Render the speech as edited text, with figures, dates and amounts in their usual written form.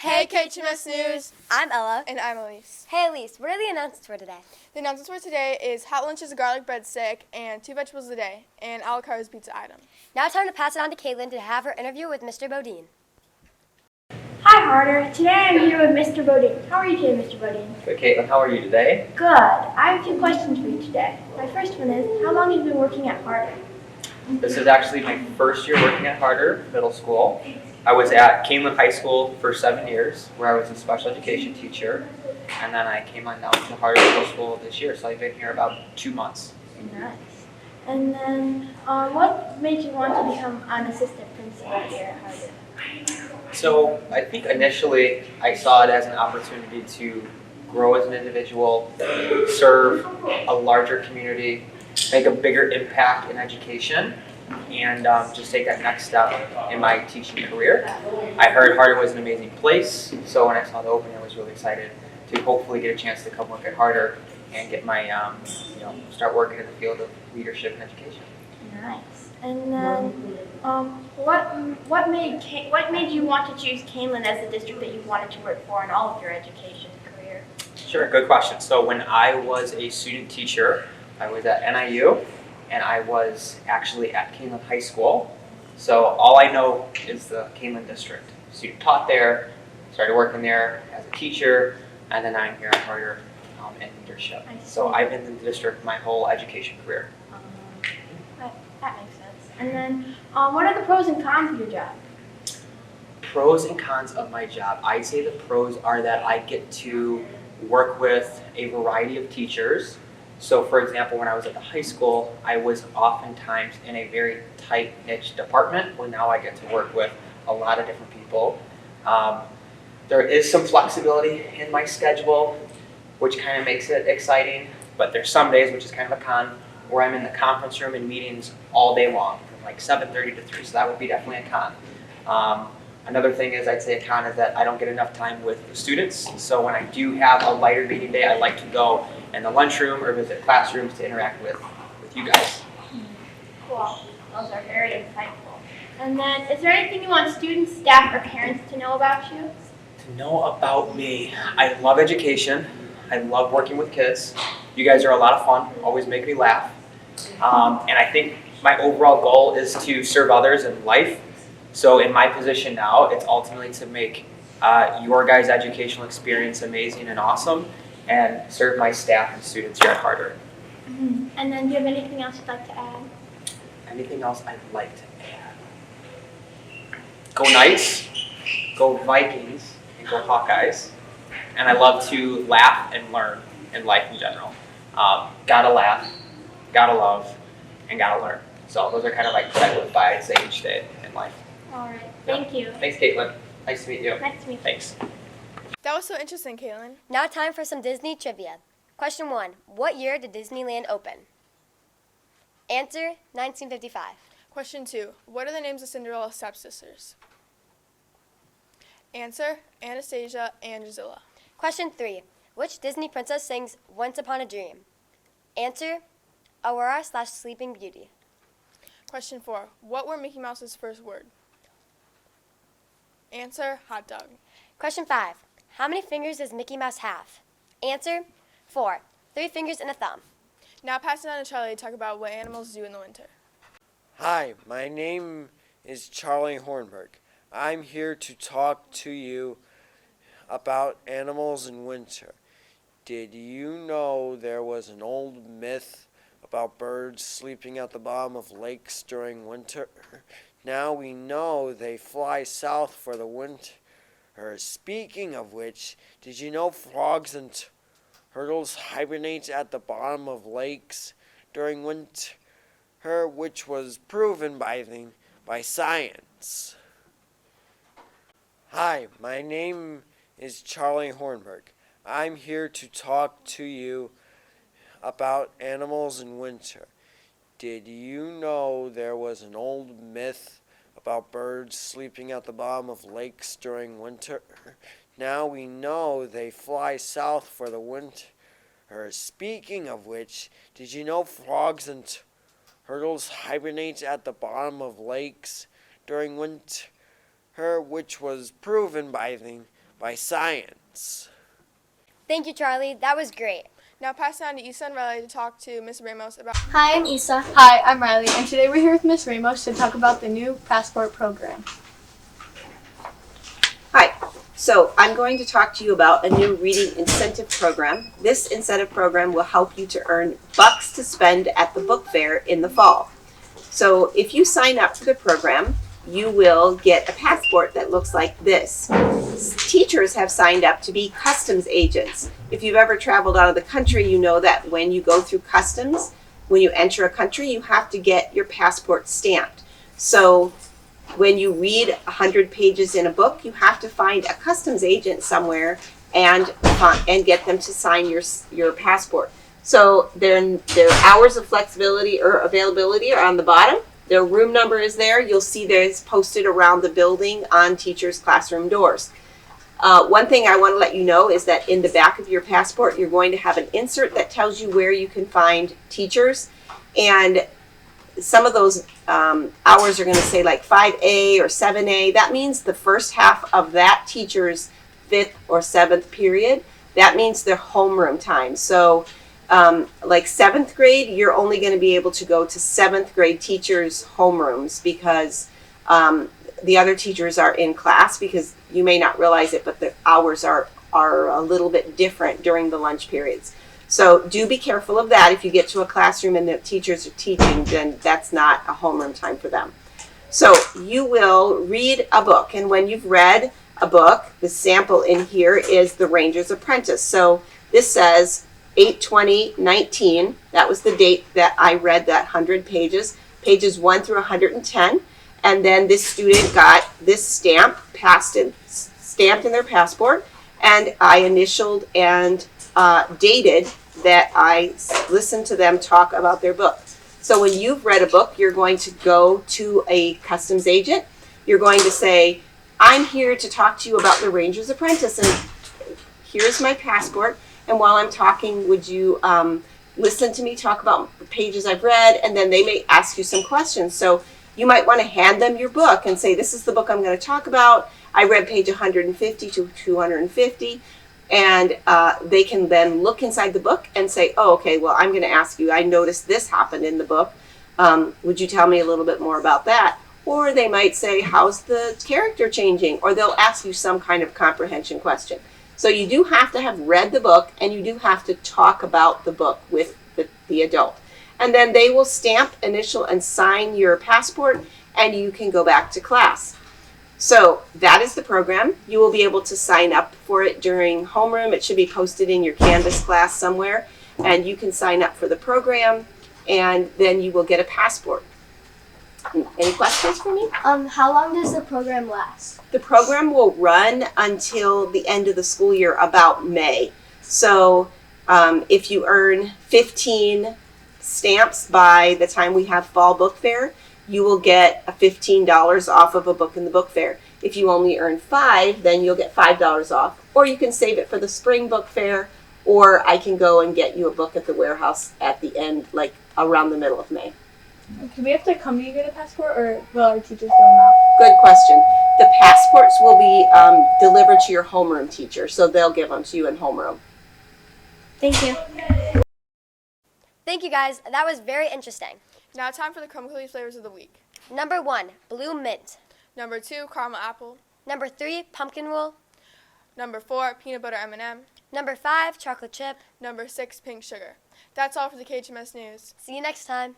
Hey Khms News! I'm Ella. And I'm Elise. Hey Elise, what are the announcements for today? The announcements for today is hot lunches, a garlic breadstick, and 2 vegetables a day, and a la carte pizza item. Now it's time to pass it on to Caitlin to have her interview with Mr. Bodine. Hi, Harder. Today I'm here with Mr. Bodine. How are you today, Mr. Bodine? Good, Caitlin. How are you today? Good. I have 2 questions for you today. My first one is, how long have you been working at Harder? This is actually my first year working at Harder Middle School. I was at Khms High School for 7 years, where I was a special education teacher, and then I came on down to Harder Middle School this year, so I've been here about 2 months. Nice. And then, what made you want to become an assistant principal here at Harder? So I think initially I saw it as an opportunity to grow as an individual, serve a larger community, make a bigger impact in education, and just take that next step in my teaching career. I heard Harder was an amazing place, so when I saw the opening, I was really excited to hopefully get a chance to come work at Harder and get my, start working in the field of leadership and education. Nice. And then, what made you want to choose Khms as the district that you wanted to work for in all of your education career? Sure, good question. So when I was a student teacher, I was at NIU, and I was actually at Khms High School. So all I know is the Khms district. Student taught there, started working there as a teacher, and then I'm here at Harder in leadership. So I've been in the district my whole education career. That makes sense. And then, what are the pros and cons of your job? Pros and cons of my job. I'd say the pros are that I get to work with a variety of teachers. So for example, when I was at the high school, I was oftentimes in a very tight niche department, where now I get to work with a lot of different people. There is some flexibility in my schedule, which kind of makes it exciting, but there's some days, which is kind of a con, where I'm in the conference room in meetings all day long, from like 7:30 to 3, so that would be definitely a con. Another thing is, I'd say a con is that I don't get enough time with the students, so when I do have a lighter meeting day, I like to go in the lunchroom or visit classrooms to interact with you guys. Cool. Those are very insightful. And then, is there anything you want students, staff, or parents to know about you? To know about me, I love education. I love working with kids. You guys are a lot of fun, always make me laugh. And I think my overall goal is to serve others in life. So in my position now, it's ultimately to make your guys' educational experience amazing and awesome, and serve my staff and students here at Harder. Mm-hmm. And then, do you have anything else you'd like to add? Anything else I'd like to add? Go Knights, go Vikings, and go Hawkeyes. And I love to laugh and learn in life in general. Gotta laugh, gotta love, and gotta learn. So those are kind of like what I live by, I'd say, each day in life. All right. Thank you. Thanks, Caitlin. Nice to meet you. Nice to meet you. Thanks. That was so interesting, Caitlin. Now time for some Disney trivia. Question 1. What year did Disneyland open? Answer, 1955. Question 2. What are the names of Cinderella's stepsisters? Answer, Anastasia and Drusilla. Question 3. Which Disney princess sings Once Upon a Dream? Answer, Aurora/Sleeping Beauty. Question 4. What were Mickey Mouse's first word? Answer, hot dog. Question 5. How many fingers does Mickey Mouse have? Answer, 4. 3 fingers and a thumb. Now pass it on to Charlie to talk about what animals do in the winter. Hi, my name is Charlie Hornberg. I'm here to talk to you about animals in winter. Did you know there was an old myth about birds sleeping at the bottom of lakes during winter? Now we know they fly south for the winter. Speaking of which, did you know frogs and turtles hibernate at the bottom of lakes during winter, which was proven by science? Hi, my name is Charlie Hornberg. I'm here to talk to you about animals in winter. Did you know there was an old myth about birds sleeping at the bottom of lakes during winter? Now we know they fly south for the winter. Speaking of which, did you know frogs and turtles hibernate at the bottom of lakes during winter, which was proven by by science. Thank you, Charlie. That was great. Now pass it on to Issa and Riley to talk to Miss Ramos about. Hi, I'm Issa. Hi, I'm Riley, and today we're here with Miss Ramos to talk about the new passport program. Hi. So I'm going to talk to you about a new reading incentive program. This incentive program will help you to earn bucks to spend at the book fair in the fall. So if you sign up for the program, you will get a passport that looks like this. Teachers have signed up to be customs agents. If you've ever traveled out of the country, you know that when you go through customs, when you enter a country, you have to get your passport stamped. So when you read 100 pages in a book, you have to find a customs agent somewhere and get them to sign your passport. So their hours of flexibility or availability are on the bottom. Their room number is there. You'll see there's posted around the building on teachers' classroom doors. One thing I want to let you know is that in the back of your passport, you're going to have an insert that tells you where you can find teachers. And some of those hours are going to say like 5A or 7A. That means the first half of that teacher's 5th or 7th period. That means their homeroom time. So like 7th grade, you're only going to be able to go to 7th grade teachers' homerooms because the other teachers are in class, because you may not realize it, but the hours are a little bit different during the lunch periods. So do be careful of that. If you get to a classroom and the teachers are teaching, then that's not a homeroom time for them. So you will read a book, and when you've read a book, the sample in here is The Ranger's Apprentice. So this says 8/20/19. That was the date that I read that 100 pages, pages 1 through 110. And then this student got this stamp stamped in their passport, and I initialed and dated that I listened to them talk about their book. So when you've read a book, you're going to go to a customs agent. You're going to say, I'm here to talk to you about The Ranger's Apprentice, and here's my passport. And while I'm talking, would you listen to me talk about the pages I've read? And then they may ask you some questions. So you might want to hand them your book and say, this is the book I'm going to talk about. I read page 150 to 250. And they can then look inside the book and say, oh, okay, well, I'm going to ask you, I noticed this happened in the book. Would you tell me a little bit more about that? Or they might say, how's the character changing? Or they'll ask you some kind of comprehension question. So you do have to have read the book, and you do have to talk about the book with the adult. And then they will stamp, initial, and sign your passport, and you can go back to class. So that is the program. You will be able to sign up for it during homeroom. It should be posted in your Canvas class somewhere, and you can sign up for the program, and then you will get a passport. Any questions for me? How long does the program last? The program will run until the end of the school year, about May. So if you earn 15 stamps by the time we have fall book fair, you will get a $15 off of a book in the book fair. If you only earn 5, then you'll get $5 off. Or you can save it for the spring book fair, or I can go and get you a book at the warehouse at the end, like around the middle of May. Do we have to come to you get a passport, or will our teachers fill them out? Good question. The passports will be delivered to your homeroom teacher, so they'll give them to you in homeroom. Thank you. Thank you, guys. That was very interesting. Now time for the Chronically Flavors of the week. Number 1, blue mint. Number 2, caramel apple. Number 3, pumpkin roll. Number 4, peanut butter M&M. Number 5, chocolate chip. Number 6, pink sugar. That's all for the KHMS News. See you next time.